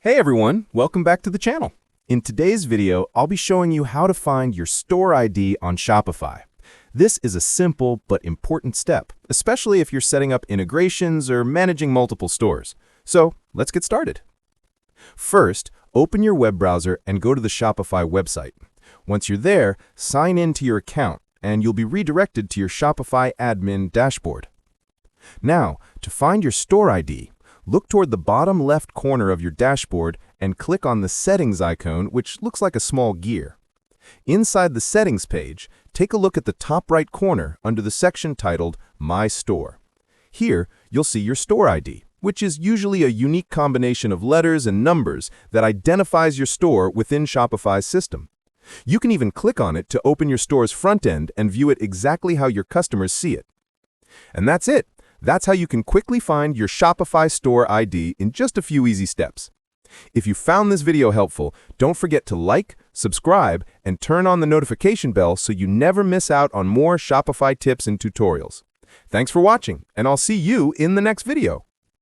Hey everyone, welcome back to the channel. In today's video, I'll be showing you how to find your store ID on Shopify. This is a simple but important step, especially if you're setting up integrations or managing multiple stores. So let's get started. First, open your web browser and go to the Shopify website. Once you're there, sign in to your account and you'll be redirected to your Shopify admin dashboard. Now, to find your store ID, look toward the bottom left corner of your dashboard and click on the Settings icon, which looks like a small gear. Inside the Settings page, take a look at the top right corner under the section titled My Store. Here, you'll see your store ID, which is usually a unique combination of letters and numbers that identifies your store within Shopify's system. You can even click on it to open your store's front end and view it exactly how your customers see it. And that's it. That's how you can quickly find your Shopify Store ID in just a few easy steps. If you found this video helpful, don't forget to like, subscribe, and turn on the notification bell so you never miss out on more Shopify tips and tutorials. Thanks for watching, and I'll see you in the next video.